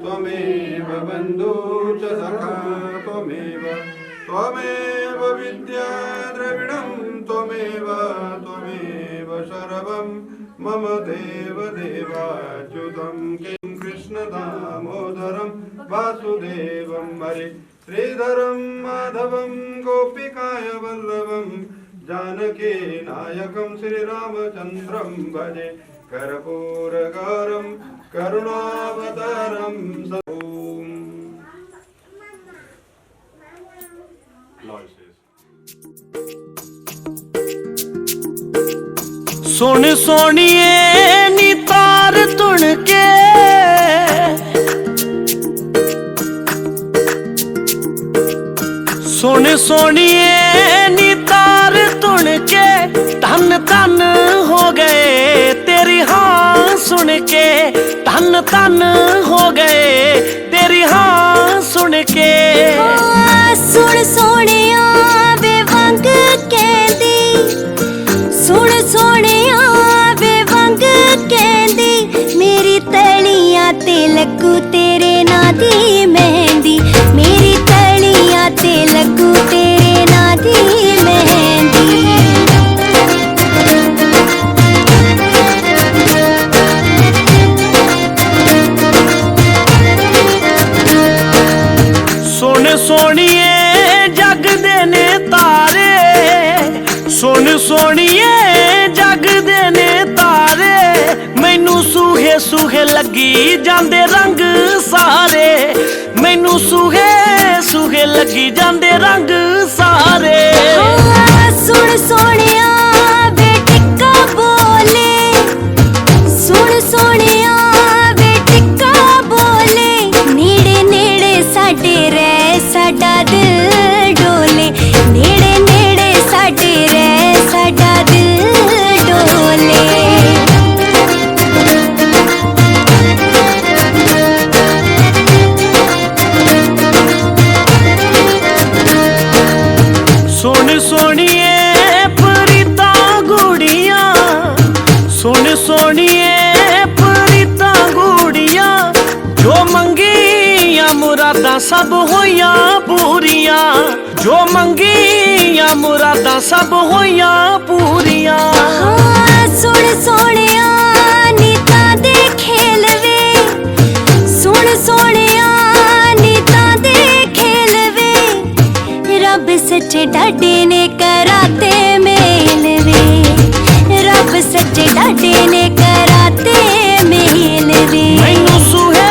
त्वमेव बन्धु च सखा त्वमेव त्वमेव विद्या द्रविणं त्वमेव त्वमेव सर्वं मम देव देवाच्युतं किं कृष्णदामोदरं वासुदेवं हरे श्रीधरं माधवं गोपिकाय वल्लभं जानकी नायकं श्रीरामचन्द्रं भजे कर्पूरगौरं करुणावतारं सॐ। सुन सोनिए नी तार तुण के सुन सोनिए नी तार तुण के धन धन हो गए तेरी हाँ सुन के धन धन हो गए तेरी हाँ सुन के सुन सोनिया वे वंग कहंदी सुन सोनिया वे वंग कहंदी मेरी तलियां ते लगू तेरे ना दी मेहंदी मेरी तलियां ते लगू तेरे ना दी मेहंदी सुन सोनिए जग दे ने तारे सुन सोनिए जग दे ने तारे मैनू सूहे सूहे लगी जांदे रंग सारे मैनू सूहे सूहे लगी जांदे रंग सारे सुन सोनिया वे टिक्का बोले सुन सोनिया वे टिक्का बोले नेड़े नेड़े साडे रह साडा दिल डोले नेड़े नेड़े साडे रह साडा दिल डोले सुन सोनिए परीता गुड़ियां सुन सोनिए परीता गुड़ियां जो मंगियां मुरादां सब होइयां पूरियां जो मंगियां मुरादां सब होइयां पूरियां सुन सोनिया नीता दे खेल वे सुन सोनिया नीता दे खेल वे रब सच्चे डाडे ने कराते मेल वे रब सच्चे डाडे ने कराते मेल वे मैनू सूहे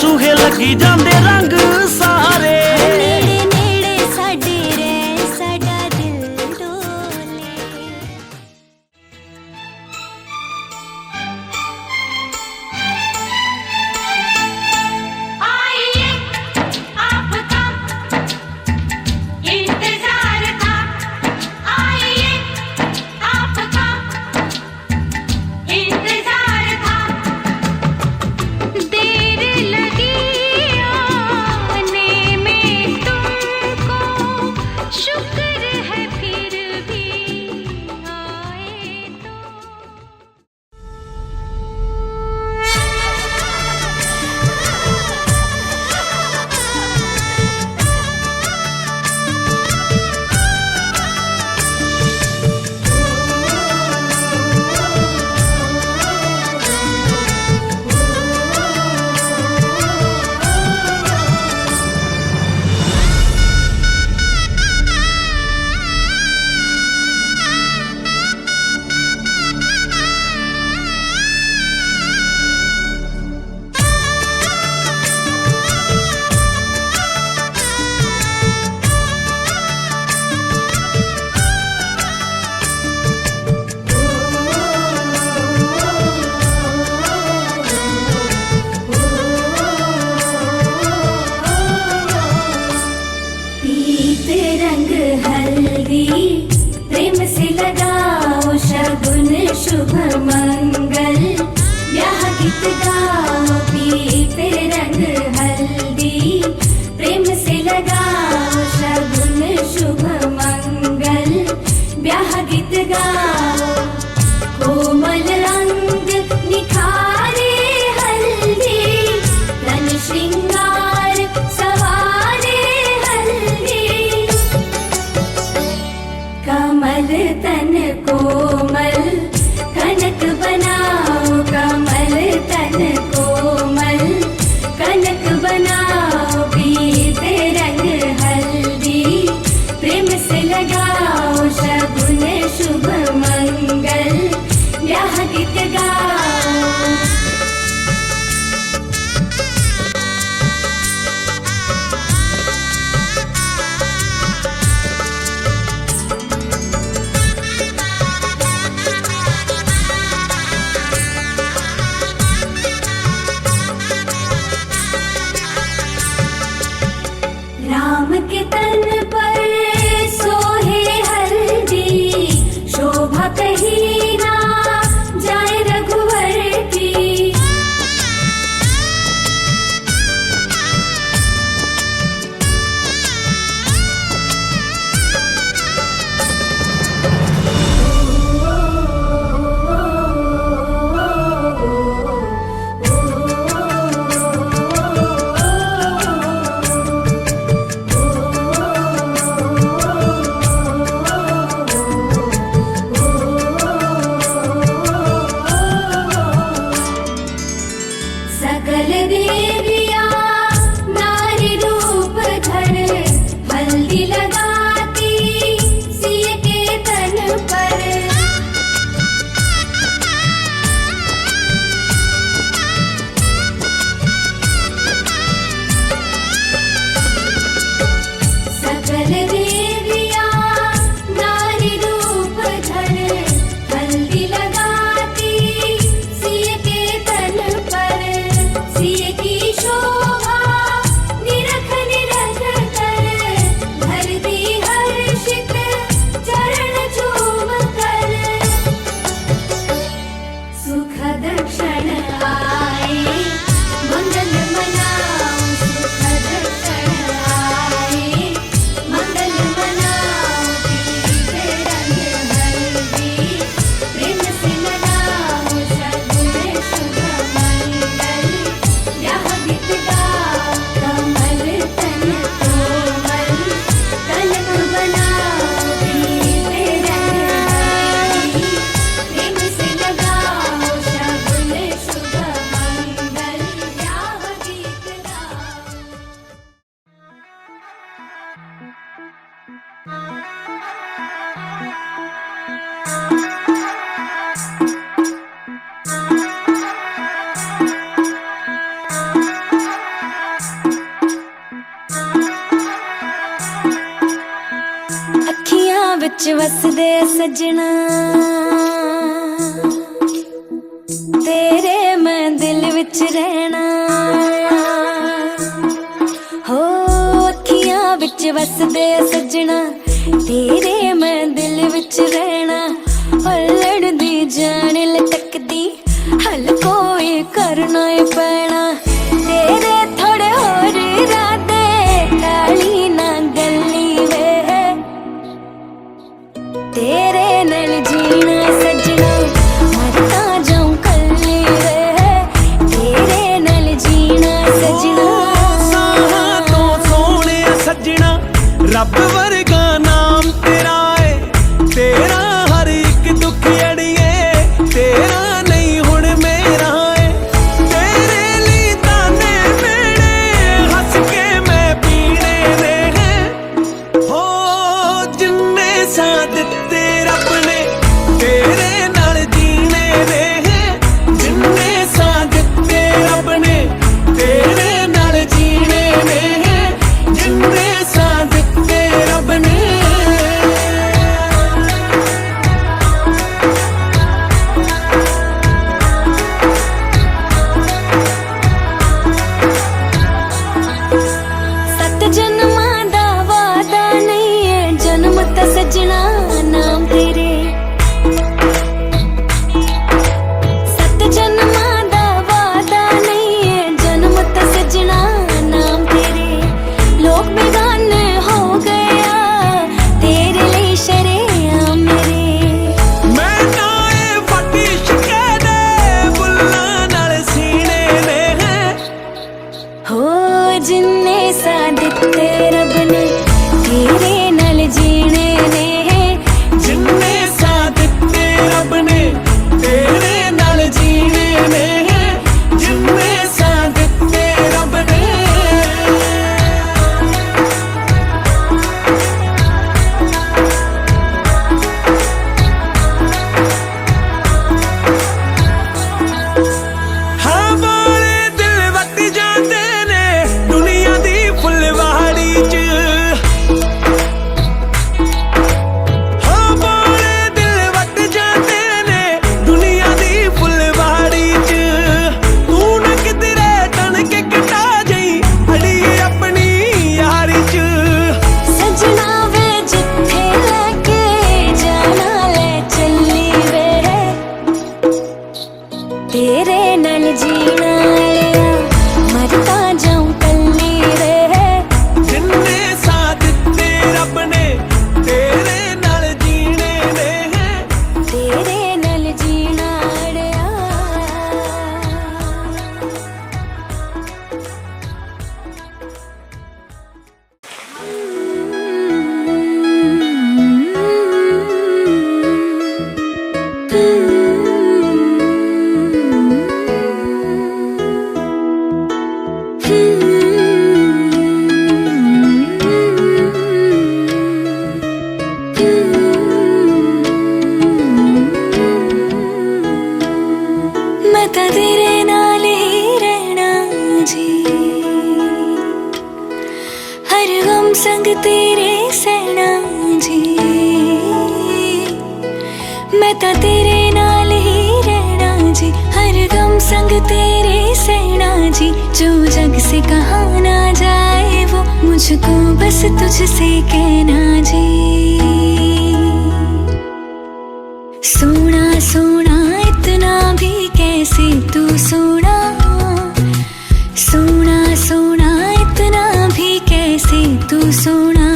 सूहे लगी जांदे रंग सारे नेड़े नेड़े साडे रह साडा दिल डोले आइए आपका इंतजार था वसदे सजना तेरे मैं दिल विच रहना हो अखियां विच वसदे सजना तेरे मैं दिल विच रहना लड़दी जान लटकदी हल कोई करना ही पैना तेरे थोड़े होर इरादे काली ना गली वे तेरे नाल जीना सजना मरता जाऊं कल्ली वे तेरे नाल जीना सजना साहां तो सोहणे सजना रब वर्गा नाम तेरा है तेरा हर एक दुख अड़िए तेरा नहीं हुण मेरा है तेरे लिए ताने मेरे हंस के मैं पीने ने हैं हो जिन्ने साथ दिते रब ने तेरे नाल जीने ने हैं जिन्ने साथ दिते रब ने तेरे नाल जीने ने हैं जिन्ने साथ दिते रब ने सत जन्मां दा वादा नहीं है जन्म ता सजना नाम तेरे सत जन्मां दा वादा नहीं है जन्म ता सजना नाम तेरे लोग बेगाने हो गया तेरे लिए शरेआम मेरे मैं नाए फटी शिकदे बुल्ला नाल सीने ने हैं हो जिन्ने साथ दिते रब ने तेरे नाल जीने ने जिन्ने साथ दिते रब ने तेरे नाल जीने ने हैं जिन्ने साथ दिते रब ने हाँ वाले दिल वट जाते ने दुनिया दी फुलवाड़ी च हाँ वाले दिल वट जाते ने दुनिया दी फुलवाड़ी च तू न किधरे तन के कटा जाई अड़िए अपनी यारी च सजना वे जिथे लेके जाना ले चली वे तेरे नाल जीना अड़िया मरता जाऊं कल्ली वे जिन्ने साथ दिते रब ने तेरे नाल जीने ने हैं तेरे नाल जीना अड़िया मैं तो तेरे नाल ही रहना जी हर गम संग तेरे सहना जी मैं तो तेरे नाल ही रहना जी हर गम संग तेरे सहना जी जो जग से कहा ना जाए वो मुझको बस तुझसे कहना जी सोना सोना इतना भी कैसे तू सोना सोना सोना इतना भी कैसे तू सोना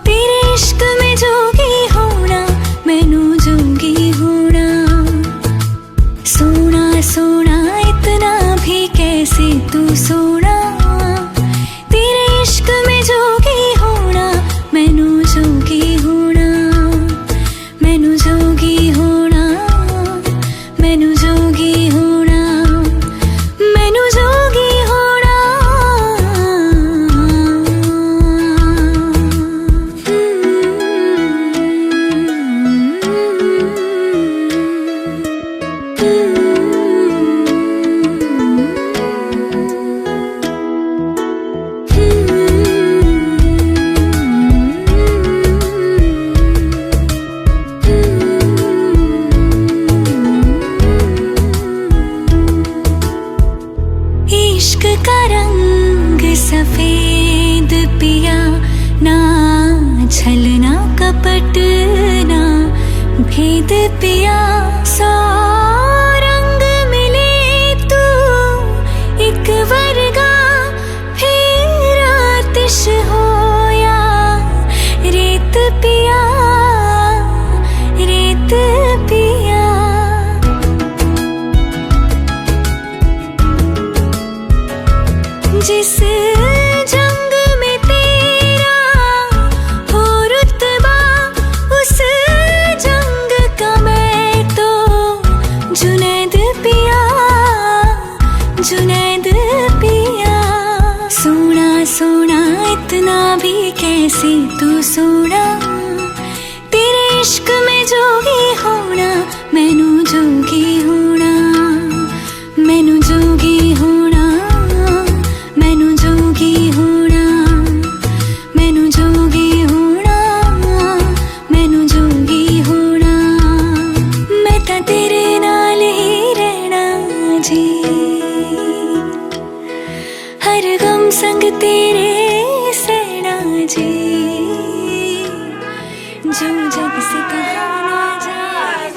तेरे इश्क में जोगी होना मैनू जोगी होना सोना सोना इतना भी कैसे तू सोना तेरे इश्क में जोगी होना मैनू जोगी होना मैनू जोगी होना मैनू जोगी होना मैनू जोगी होना का रंग सफेद पिया, ना छलना कपट ना भेद पिया। सौ रंग मिले तू एक वर्गा, फिर आतिश होया रेत पिया, रेत पिया। जिस जंग में तेरा हो रुतबा, उस जंग का मैं तो जुनैद पिया, जुनैद पिया। सोना सोना इतना भी कैसे तू सोना, तेरे इश्क में जोगी होना, मैनू जोगी होना, मैनू जोगी होना, मैनू जोगी होना, मैनू जोगी होना, मैनू जोगी होना। मैं तां तेरे नाल ही रहना जी, हर गम संग तेरे सहना जी। जो जग से कहा ना जाए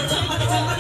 चमक चमक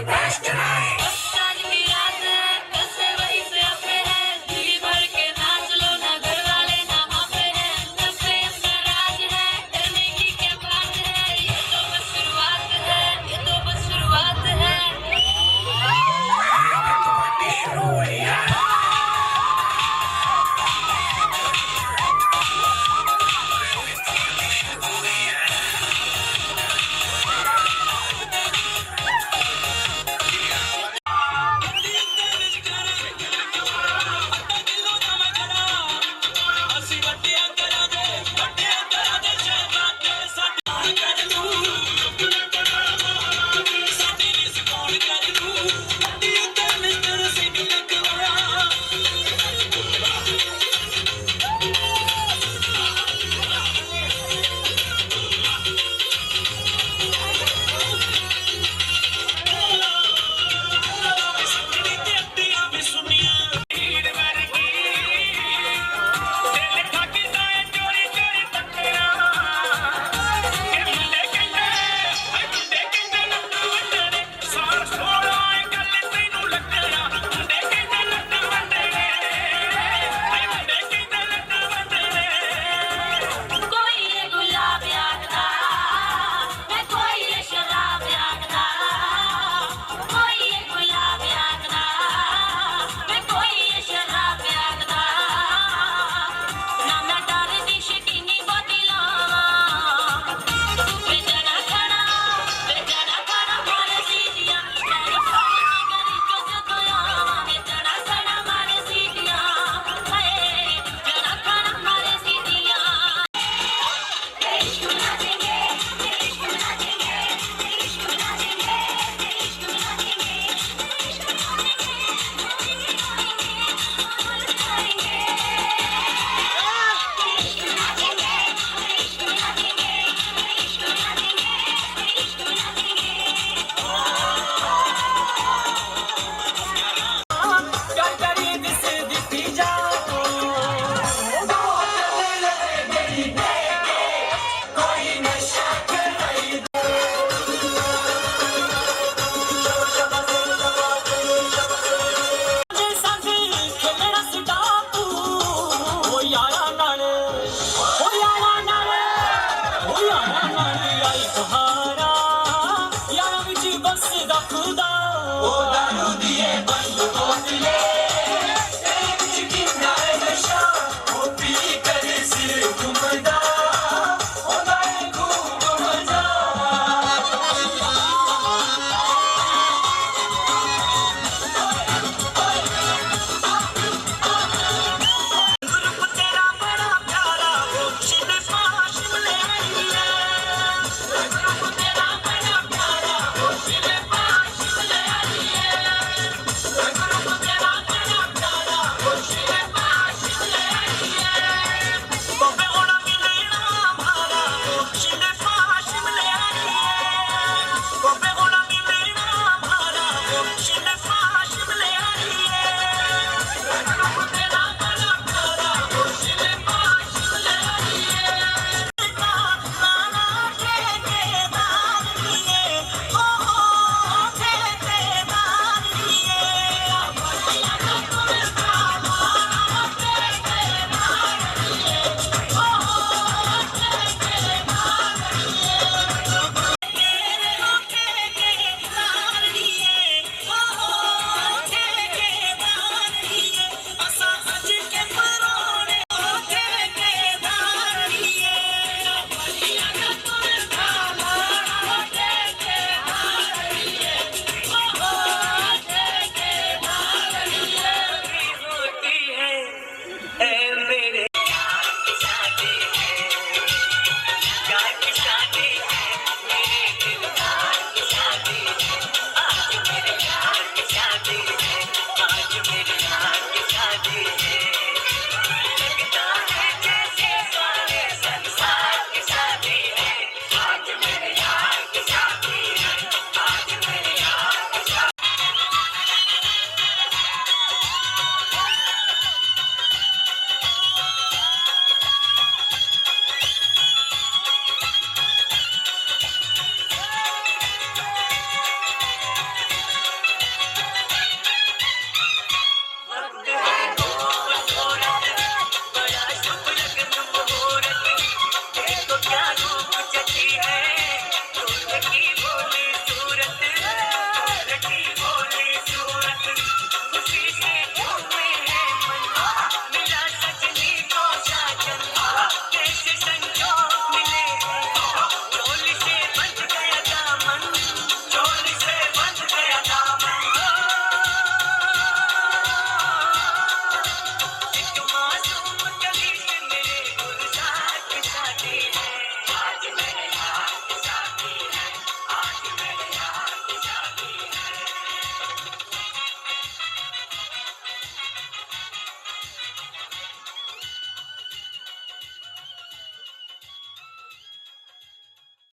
crash